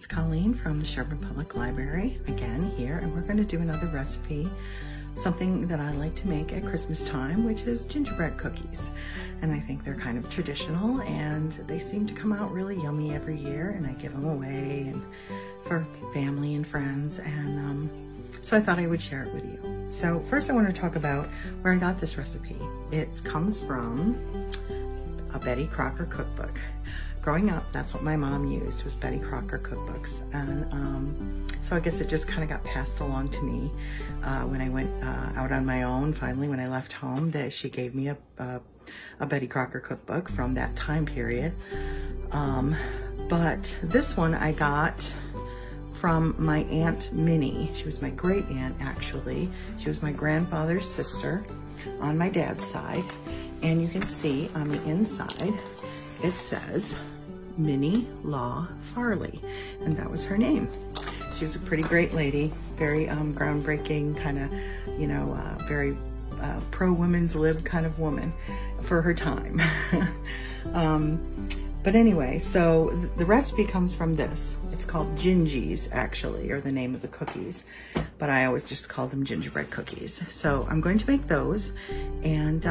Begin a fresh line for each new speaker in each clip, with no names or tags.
it's Colleen from the Sherburne Public Library again here, and we're going to do another recipe, something that I like to make at Christmas time, which is gingerbread cookies. And I think they're kind of traditional, and they seem to come out really yummy every year, and I give them away and for family and friends, and so I thought I would share it with you. So first I want to talk about where I got this recipe. It comes from a Betty Crocker cookbook. Growing up, that's what my mom used, was Betty Crocker cookbooks. And so I guess it just kind of got passed along to me when I went out on my own, finally, when I left home, that she gave me a Betty Crocker cookbook from that time period. But this one I got from my Aunt Minnie. She was my great aunt, actually. She was my grandfather's sister on my dad's side. And you can see on the inside, it says Minnie Law Farley, and that was her name. She was a pretty great lady, very groundbreaking, kind of, you know, very pro-women's lib kind of woman for her time. But anyway, so the recipe comes from this. It's called Gingies, actually, or the name of the cookies, but I always just call them gingerbread cookies. So I'm going to make those, and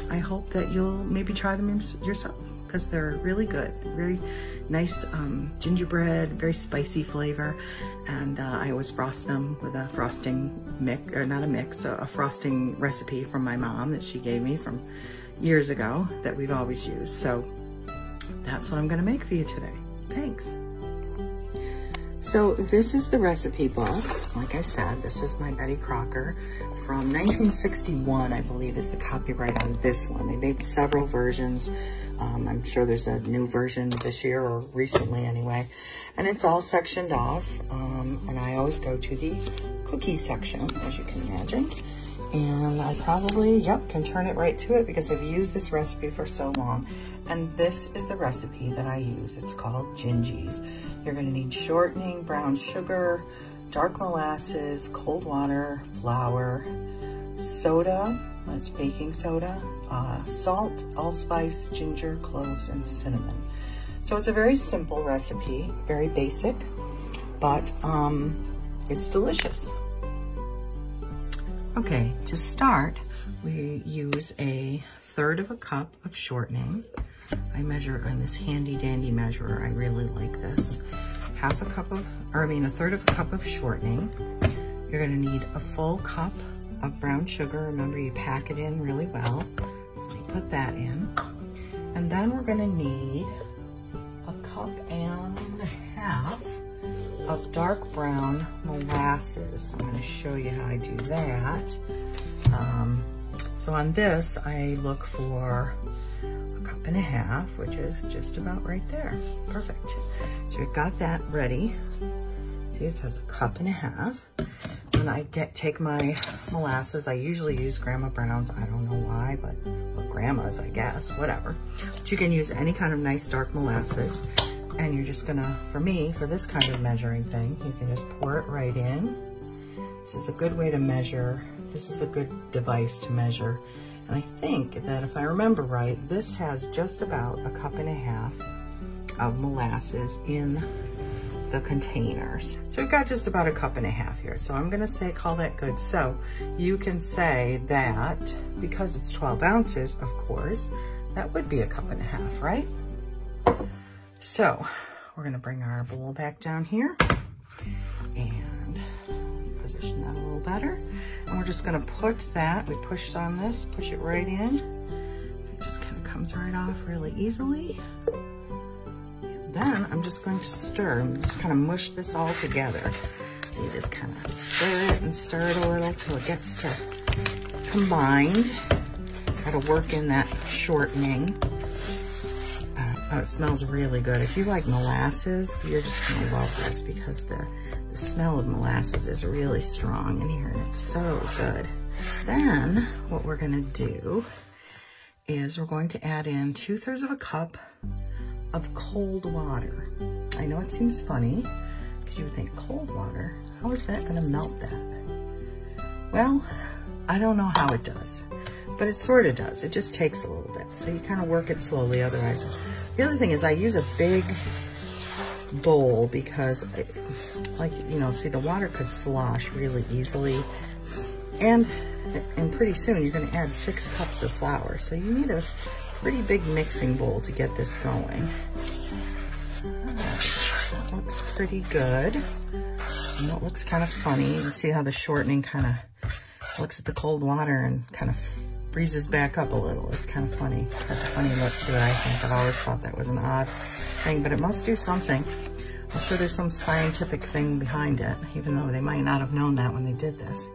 I hope that you'll maybe try them yourself, because they're really good. Very nice gingerbread, very spicy flavor, and I always frost them with a frosting mix, or not a mix, a frosting recipe from my mom that she gave me from years ago that we've always used. So that's what I'm gonna make for you today. Thanks. So this is the recipe book. Like I said, this is my Betty Crocker from 1961, I believe, is the copyright on this one. They made several versions. I'm sure there's a new version this year, or recently anyway. And it's all sectioned off. And I always go to the cookie section, as you can imagine. And I probably, yep, can turn it right to it because I've used this recipe for so long. And this is the recipe that I use. It's called Gingies. You're gonna need shortening, brown sugar, dark molasses, cold water, flour, soda, that's baking soda, salt, allspice, ginger, cloves, and cinnamon. So it's a very simple recipe, very basic, but it's delicious. Okay, to start, we use 1/3 of a cup of shortening. I measure on this handy dandy measurer. I really like this. 1/2 cup of, or I mean 1/3 of a cup of shortening. You're gonna need a full cup of brown sugar. Remember, you pack it in really well. So you put that in. And then we're gonna need 1.5 cups of dark brown molasses. So I'm gonna show you how I do that. So on this, I look for 1.5 cups, which is just about right there. Perfect. So we've got that ready. See, it says 1.5 cups. And I take my molasses. I usually use Grandma Brown's. I don't know why, but, or Grandma's, I guess, whatever. But you can use any kind of nice dark molasses. And you're just gonna, for me, for this kind of measuring thing, you can just pour it right in. This is a good way to measure. This is a good device to measure. And I think that if I remember right, this has just about 1.5 cups of molasses in the containers. So we've got just about 1.5 cups here. So I'm gonna say, call that good. So you can say that, because it's 12 ounces, of course, that would be 1.5 cups, right? So we're gonna bring our bowl back down here and position that a little better. And we're just gonna put that, we pushed on this, push it right in. It just kind of comes right off really easily. And then I'm just going to stir, and just kind of mush this all together. So you just kind of stir it a little till it gets to combined. Try to work in that shortening. Oh, it smells really good. If you like molasses, you're just gonna love this, because the smell of molasses is really strong in here, and it's so good. Then what we're gonna do is we're going to add in 2/3 of a cup of cold water. I know it seems funny, because you would think cold water, how is that gonna melt that? Well, I don't know how it does, but it sort of does. It just takes a little bit. So you kind of work it slowly, otherwise. The other thing is I use a big bowl because, like, you know, see, the water could slosh really easily. And pretty soon you're going to add 6 cups of flour. So you need a pretty big mixing bowl to get this going. That looks pretty good. And it looks kind of funny. You can see how the shortening kind of looks at the cold water and kind of freezes back up a little. It's kind of funny. It has a funny look to it, I think. I've always thought that was an odd thing, but it must do something. I'm sure there's some scientific thing behind it, even though they might not have known that when they did this.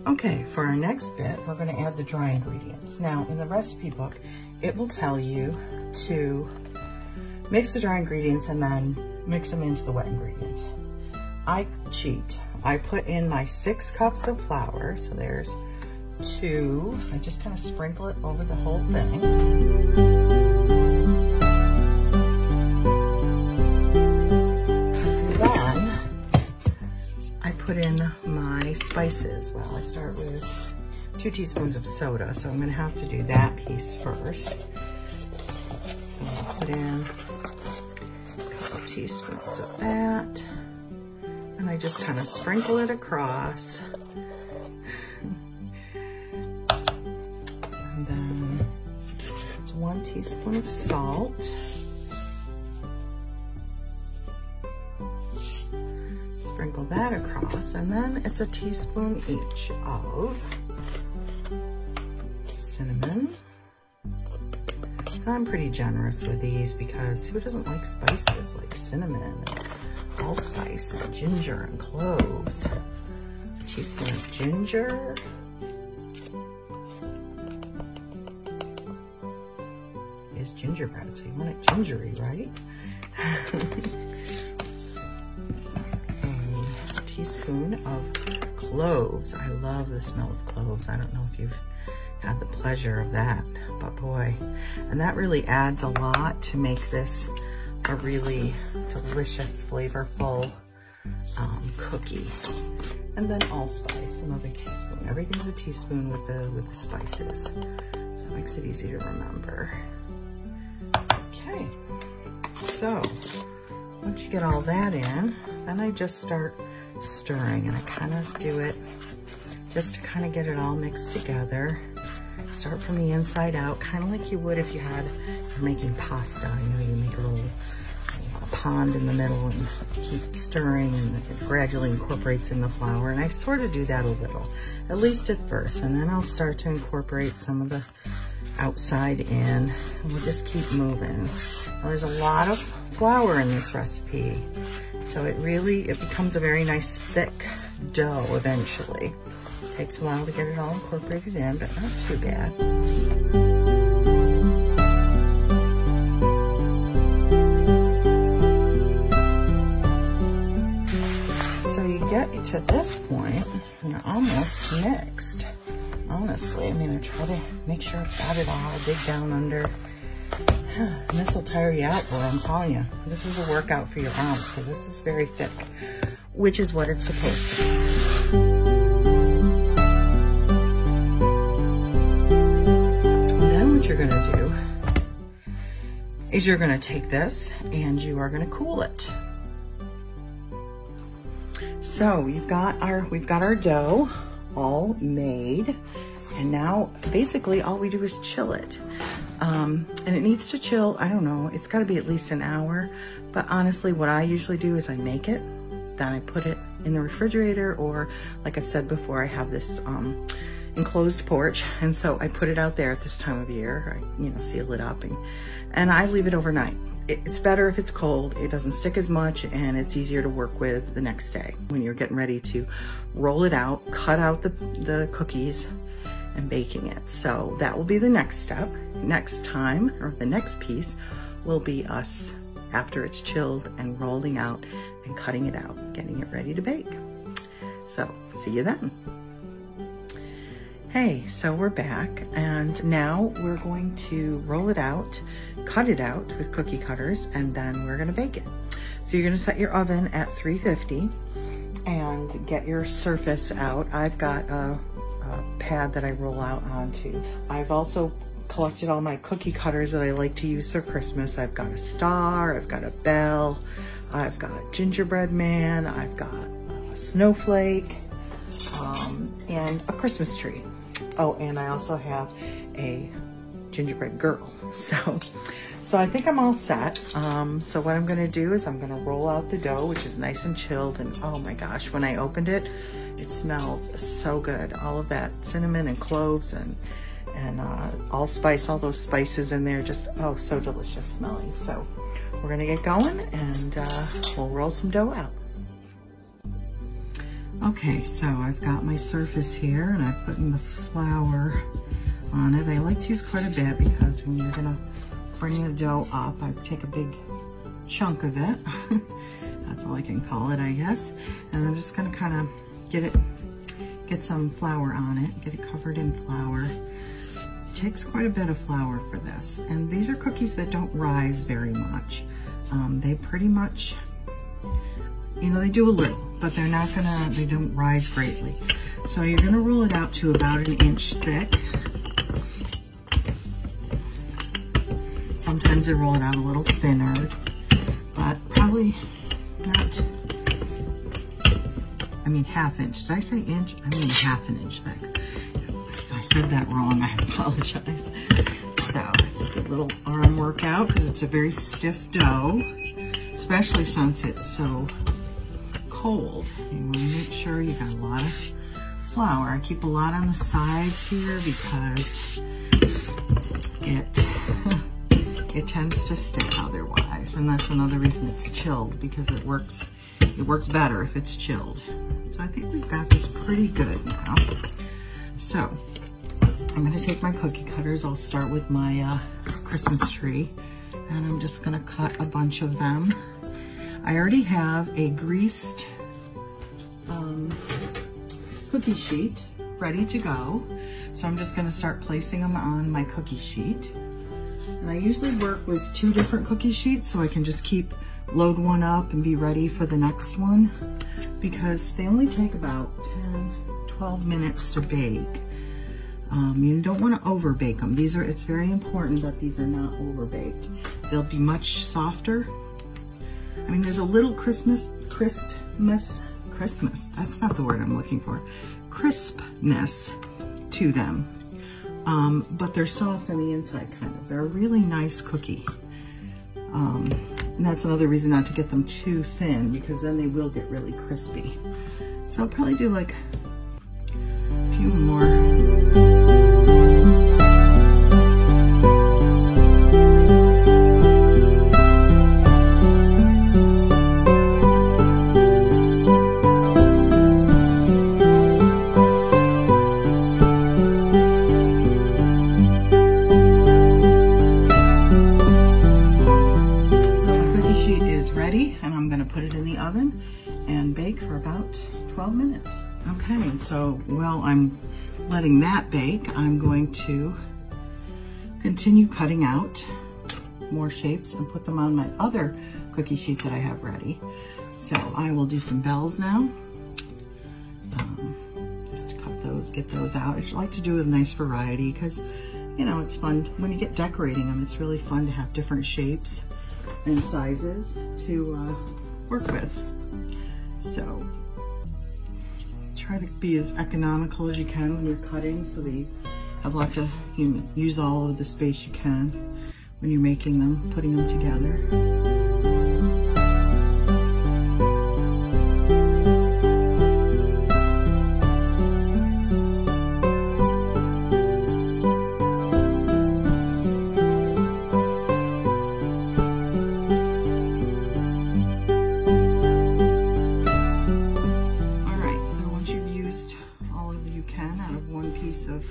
Okay, for our next bit, we're going to add the dry ingredients. Now, in the recipe book, it will tell you to mix the dry ingredients and then mix them into the wet ingredients. I cheat. I put in my 6 cups of flour, so there's 2. I just kind of sprinkle it over the whole thing. And then I put in my spices. Well, I start with 2 teaspoons of soda, so I'm going to have to do that piece first. So I'll put in a couple teaspoons of that, and I just kind of sprinkle it across. And then it's 1 teaspoon of salt. Sprinkle that across, and then it's a teaspoon each of cinnamon. I'm pretty generous with these because who doesn't like spices like cinnamon and allspice and ginger and cloves? A teaspoon of ginger. It's gingerbread, so you want it gingery, right? A teaspoon of cloves. I love the smell of cloves. I don't know if you've had the pleasure of that, but boy, and that really adds a lot to make this a really delicious, flavorful cookie. And then allspice, another teaspoon. Everything's a teaspoon with the spices, so it makes it easy to remember. Okay, so once you get all that in, then I just start stirring, and I kind of do it just to kind of get it all mixed together. Start from the inside out, kind of like you would if you're making pasta. You know, you make a little pond in the middle and keep stirring, and it gradually incorporates in the flour. And I sort of do that a little, at least at first, and then I'll start to incorporate some of the outside in, and we'll just keep moving. Now, there's a lot of flour in this recipe, so it becomes a very nice thick dough eventually. Takes a while to get it all incorporated in, but not too bad. So you get to this point, and you're almost mixed. Honestly, I mean, I try to make sure I've got it all, dig down under. And this will tire you out, boy, I'm telling you. This is a workout for your arms, because this is very thick, which is what it's supposed to be. What you're gonna do is you're gonna take this and you are gonna cool it. So we've got our dough all made, and now basically all we do is chill it. And it needs to chill, I don't know, it's gotta be at least an hour, but honestly what I usually do is I make it, then I put it in the refrigerator, or like I've said before, I have this enclosed porch, and so I put it out there at this time of year. I, seal it up, and I leave it overnight. It's better if it's cold. It doesn't stick as much, and it's easier to work with the next day when you're getting ready to roll it out, cut out the cookies, and baking it. So that will be the next step. Next time, or the next piece, will be us after it's chilled and rolling out and cutting it out, getting it ready to bake. So see you then. Hey, so we're back, and now we're going to roll it out, cut it out with cookie cutters, and then we're gonna bake it. So you're gonna set your oven at 350 and get your surface out. I've got a pad that I roll out onto. I've also collected all my cookie cutters that I like to use for Christmas. I've got a star, I've got a bell, I've got gingerbread man, I've got a snowflake, and a Christmas tree. Oh, and I also have a gingerbread girl. So I think I'm all set. So what I'm gonna do is I'm gonna roll out the dough, which is nice and chilled, and oh my gosh, when I opened it, it smells so good. All of that cinnamon and cloves and allspice, all those spices in there, just, oh, so delicious smelling. So we're gonna get going and we'll roll some dough out. Okay, so I've got my surface here and I've put in the flour on it. I like to use quite a bit because when you're gonna bring the dough up, I take a big chunk of it. That's all I can call it, I guess. And I'm just gonna kind of get some flour on it, get it covered in flour. It takes quite a bit of flour for this. And these are cookies that don't rise very much. They pretty much, you know, they do a little, but they don't rise greatly. So you're gonna roll it out to about 1 inch thick. Sometimes I roll it out a little thinner, but probably not, I mean 1/2 inch. Did I say inch? I mean 1/2 inch thick. If I said that wrong, I apologize. So it's a good little arm workout because it's a very stiff dough, especially since it's so cold. You want to make sure you got a lot of flour. I keep a lot on the sides here because it tends to stick otherwise, and that's another reason it's chilled, because it works better if it's chilled. So I think we've got this pretty good now. So I'm gonna take my cookie cutters. I'll start with my Christmas tree, and I'm just gonna cut a bunch of them. I already have a greased cookie sheet ready to go. So I'm just gonna start placing them on my cookie sheet. And I usually work with 2 different cookie sheets so I can just load one up and be ready for the next one, because they only take about 10-12 minutes to bake. You don't want to over bake them. It's very important that these are not over baked. They'll be much softer. I mean, there's a little Christmas, that's not the word I'm looking for, crispness to them. But they're soft on the inside, kind of. They're a really nice cookie. And that's another reason not to get them too thin, because then they will get really crispy. So I'll probably do like a few more. About 12 minutes. Okay, so while I'm letting that bake, I'm going to continue cutting out more shapes and put them on my other cookie sheet that I have ready. So I will do some bells now. Just to cut those, get those out. I like to do a nice variety because, you know, it's fun when you get decorating them. It's really fun to have different shapes and sizes to work with. So try to be as economical as you can when you're cutting, so that you have lots of, use all of the space you can when you're making them, putting them together.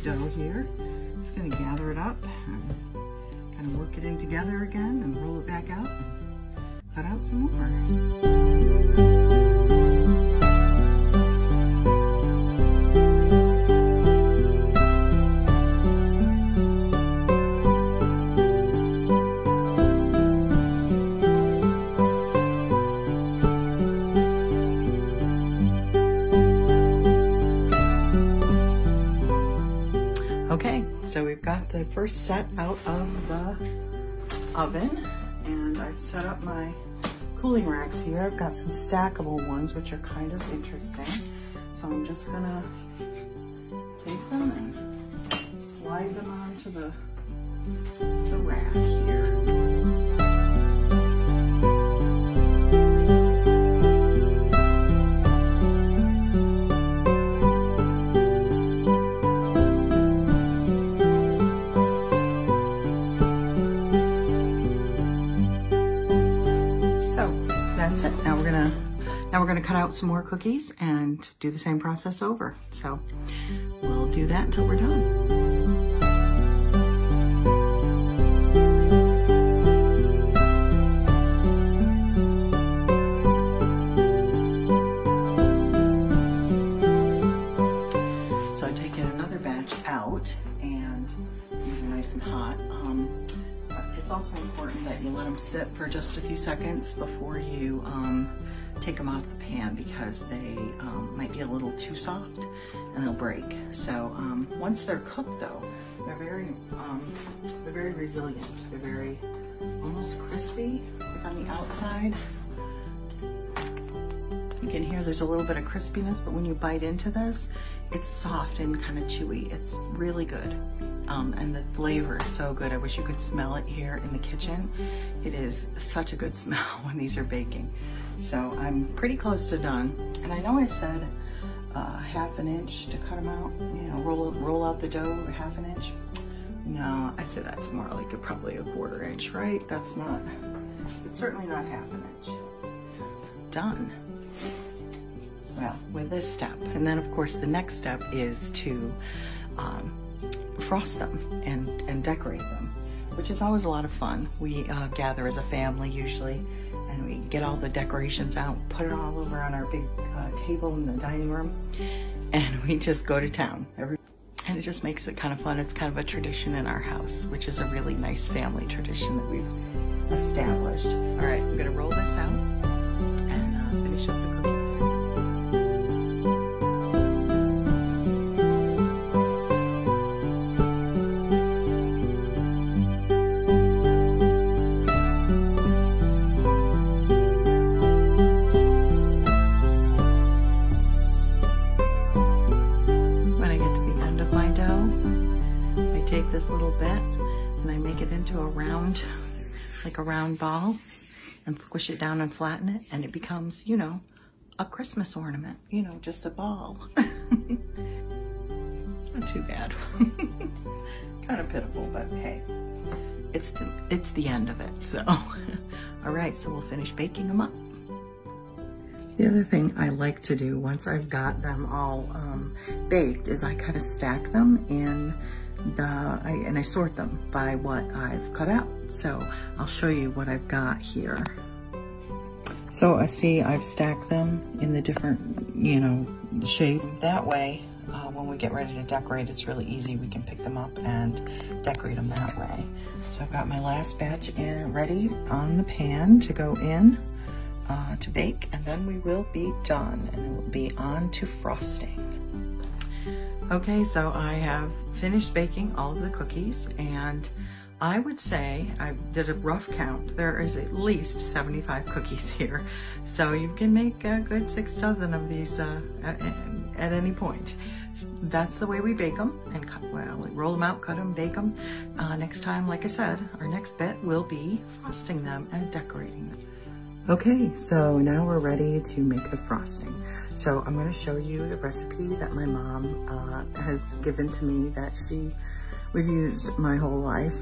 Dough here. Just going to gather it up and kind of work it in together again and roll it back out and cut out some more. so we've got the first set out of the oven, and I've set up my cooling racks here. I've got some stackable ones, which are kind of interesting. So I'm just gonna take them and slide them onto the rack here. Now we're gonna cut out some more cookies and do the same process over. So we'll do that until we're done. So taking another batch out, and these are nice and hot. It's also important that you let them sit for just a few seconds before you take them out of the pan, because they might be a little too soft and they'll break. So once they're cooked though, they're very resilient. They're very almost crispy on the outside. You can hear there's a little bit of crispiness, but when you bite into this, it's soft and kind of chewy. It's really good. And the flavor is so good. I wish you could smell it here in the kitchen. It is such a good smell when these are baking. So I'm pretty close to done. And I know I said ½ an inch to cut them out, you know, roll out the dough ½ an inch. No, I said that's more like probably a ¼ inch, right? That's not, it's certainly not ½ an inch. Done. Well, with this step. And then of course the next step is to frost them and decorate them, which is always a lot of fun. We gather as a family usually, and we get all the decorations out, put it all over on our big table in the dining room, and we just go to town. And it just makes it kind of fun. It's kind of a tradition in our house, which is a really nice family tradition that we've established. All right, I'm gonna roll this out and finish up the cookies. This little bit and I make it into a round, like a round ball, and squish it down and flatten it, and it becomes, you know, a Christmas ornament, you know, just a ball. Not too bad. Kind of pitiful, but hey, it's the end of it. So all right, so we'll finish baking them up. The other thing I like to do once I've got them all baked is I kind of stack them in and I sort them by what I've cut out. So I'll show you what I've got here. So I see I've stacked them in the different, you know, shape. That way, when we get ready to decorate, it's really easy. We can pick them up and decorate them that way. So I've got my last batch ready on the pan to go in to bake, and then we will be done, and it will be on to frosting. Okay, so I have finished baking all of the cookies, and I would say, I did a rough count, there is at least 75 cookies here. So you can make a good 6 dozen of these at any point. That's the way we bake them, and we roll them out, cut them, bake them. Next time, like I said, our next bit will be frosting them and decorating them. Okay, so now we're ready to make the frosting. So I'm going to show you the recipe that my mom has given to me that we've used my whole life.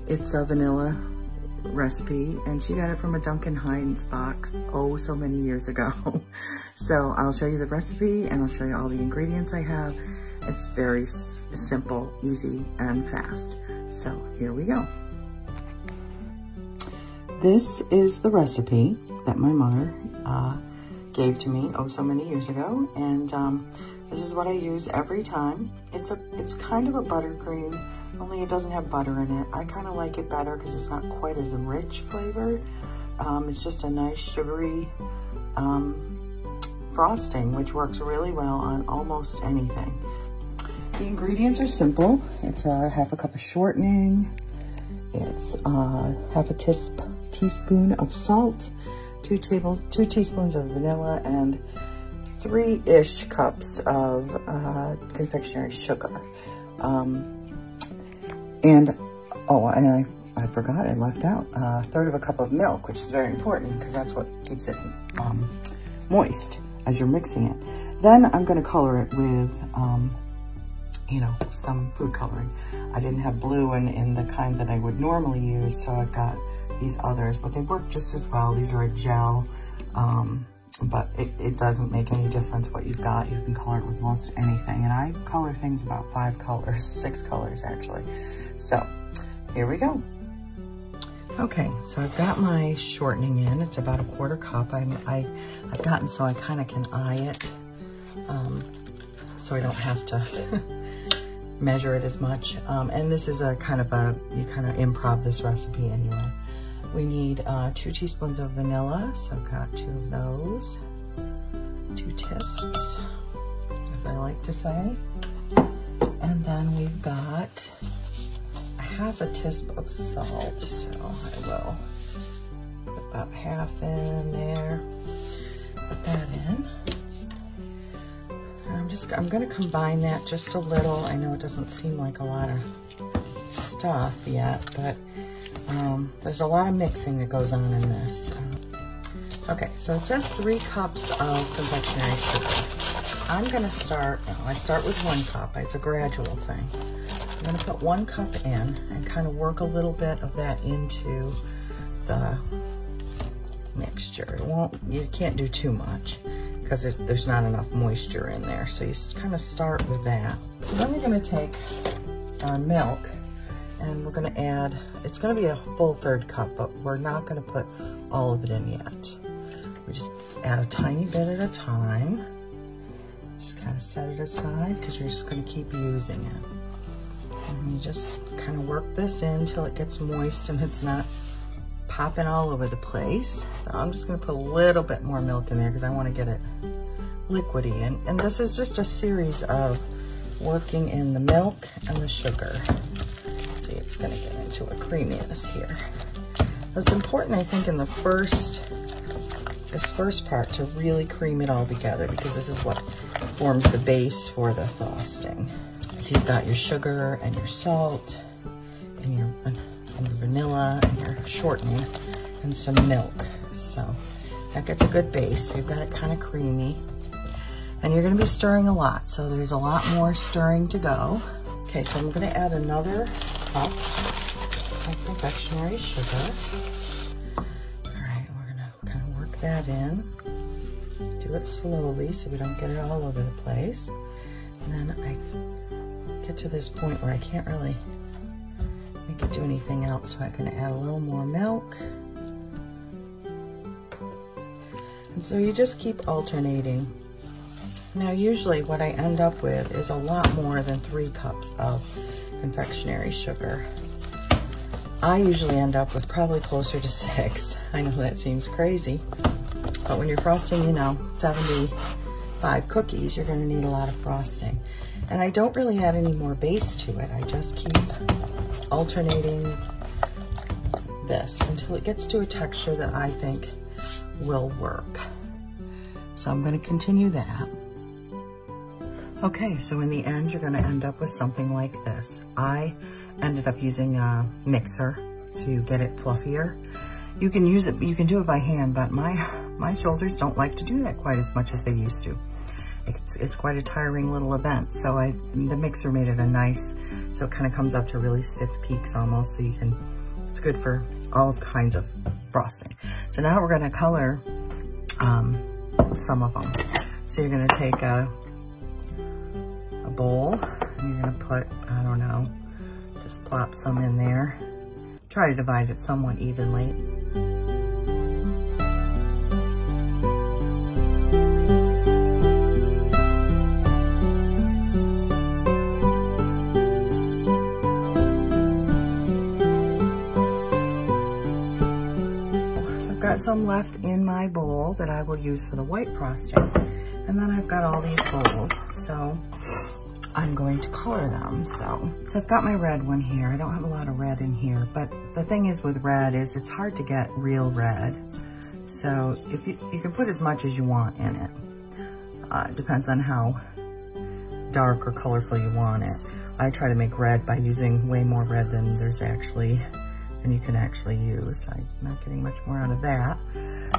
It's a vanilla recipe, and she got it from a Duncan Hines box, oh, so many years ago. So I'll show you the recipe, and I'll show you all the ingredients I have. It's very simple, easy, and fast. So here we go. This is the recipe that my mother gave to me oh so many years ago, and this is what I use every time. It's kind of a buttercream, only it doesn't have butter in it. I kind of like it better because it's not quite as rich flavored. It's just a nice sugary frosting, which works really well on almost anything. The ingredients are simple. It's half a cup of shortening. It's half a teaspoon of salt, 2 teaspoons of vanilla, and 3-ish cups of confectionery sugar. And I forgot, I left out a third of a cup of milk, which is very important because that's what keeps it moist as you're mixing it. Then I'm going to color it with, you know, some food coloring. I didn't have blue in the kind that I would normally use, so I've got these others, but they work just as well. These are a gel, but it doesn't make any difference what you've got. You can color it with most anything, and I color things about 5 colors, 6 colors actually. So here we go. Okay, so I've got my shortening in. It's about a 1/4 cup. I've gotten so I kind of can eye it, so I don't have to measure it as much. And this is you kind of improv this recipe anyway. We need 2 teaspoons of vanilla, so I've got 2 of those. 2 tisps, as I like to say. And then we've got half a tisp of salt, so I will put about half in there, put that in. And I'm gonna combine that just a little. I know it doesn't seem like a lot of stuff yet, but there's a lot of mixing that goes on in this. Okay, so it says 3 cups of confectionery sugar. I'm gonna I start with 1 cup. It's a gradual thing. I'm gonna put 1 cup in and kind of work a little bit of that into the mixture. You can't do too much because there's not enough moisture in there. So you kind of start with that. So then we're gonna take our milk and we're gonna add, it's gonna be a full 1/3 cup, but we're not gonna put all of it in yet. We just add a tiny bit at a time. Just kind of set it aside because you're just gonna keep using it. And you just kind of work this in till it gets moist and it's not popping all over the place. So I'm just gonna put a little bit more milk in there because I want to get it liquidy. And this is just a series of working in the milk and the sugar. See, it's gonna get into a creaminess here. It's important, I think, in this first part to really cream it all together because this is what forms the base for the frosting. So you've got your sugar and your salt and your vanilla and your shortening and some milk. So that gets a good base. So you've got it kind of creamy. And you're gonna be stirring a lot. So there's a lot more stirring to go. Okay, so I'm gonna add another cup of confectionery sugar. All right, we're gonna kind of work that in. Do it slowly so we don't get it all over the place. And then I get to this point where I can't really make it do anything else, so I can add a little more milk. And so you just keep alternating. Now usually what I end up with is a lot more than 3 cups of confectionery sugar. I usually end up with probably closer to 6. I know that seems crazy, but when you're frosting, you know, 75 cookies, you're gonna need a lot of frosting. And I don't really add any more base to it. I just keep alternating this until it gets to a texture that I think will work. So I'm going to continue that. Okay, so in the end, you're going to end up with something like this. I ended up using a mixer to get it fluffier. You can use it, you can do it by hand, but my shoulders don't like to do that quite as much as they used to. It's quite a tiring little event. So the mixer made it a nice, so it kind of comes up to really stiff peaks almost, so you can, it's good for all kinds of frosting. So now we're gonna color some of them. So you're gonna take a bowl and you're gonna put, I don't know, just plop some in there. Try to divide it somewhat evenly. Some left in my bowl that I will use for the white frosting, and then I've got all these bowls. So I'm going to color them. So I've got my red one here. I don't have a lot of red in here, but the thing is with red is it's hard to get real red. So if you can put as much as you want in it. It depends on how dark or colorful you want it. I try to make red by using way more red than you can actually use. I'm not getting much more out of that.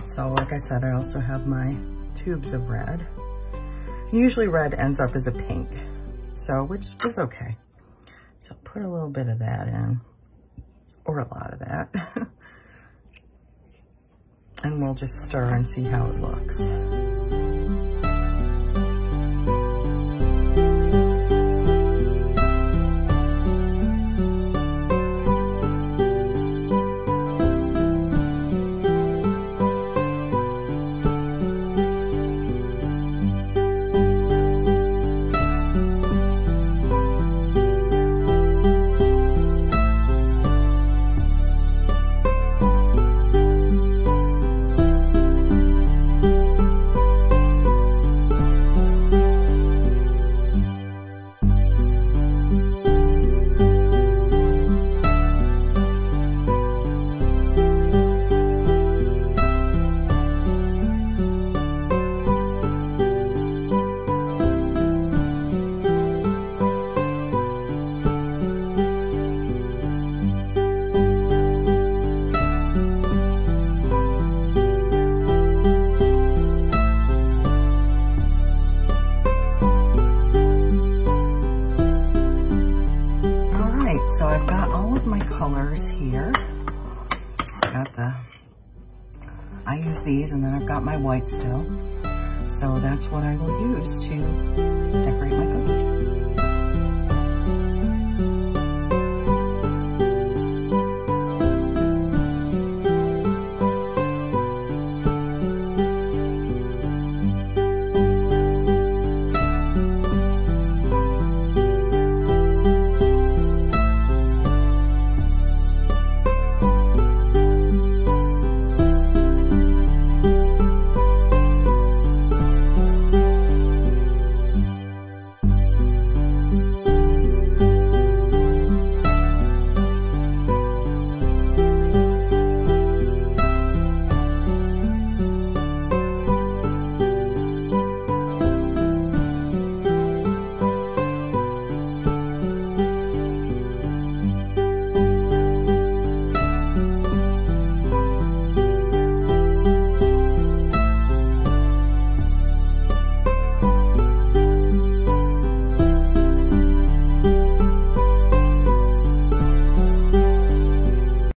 So like I said, I also have my tubes of red. Usually red ends up as a pink, so which is okay. So put a little bit of that in, or a lot of that. And we'll just stir and see how it looks. So I've got all of my colors here. I use these, and then I've got my white still. So that's what I will use to decorate my